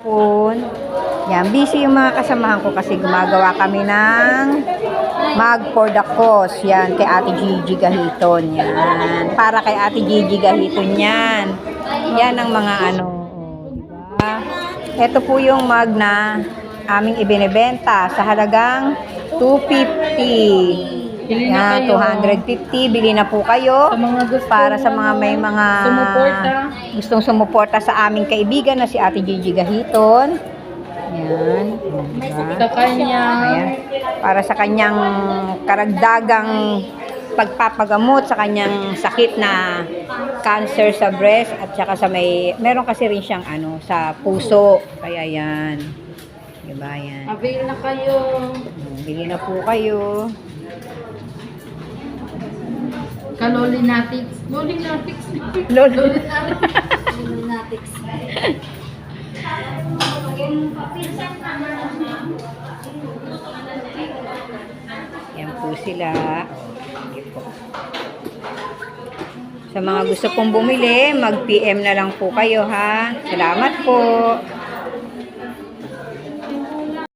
hapon. Yan, busy yung mga kasamahan ko kasi gumagawa kami ng mag for the cause. Yan, kay Ate Gigi Gahiton. Yan, para kay Ate Gigi Gahiton yan. Yan ang mga ano, diba? Ito po yung mag na aming ibinebenta sa halagang 250. Yan, 250. Bili na po kayo para sa mga may mga gustong sumuporta sa aming kaibigan na si Ate Gigi Gahiton. Yan. Sa kanya. Ayan. Para sa kanyang karagdagang pagpapagamot sa kanyang sakit na cancer sa breast at saka sa meron kasi rin siyang ano sa puso. Kaya yan. Diba yan? Avail na kayo. Bili na po kayo. Kalolinatics. Lolinatics. Lolinatics. Yan po sila. Sa mga gusto pong bumili, mag-PM na lang po kayo ha. Salamat po.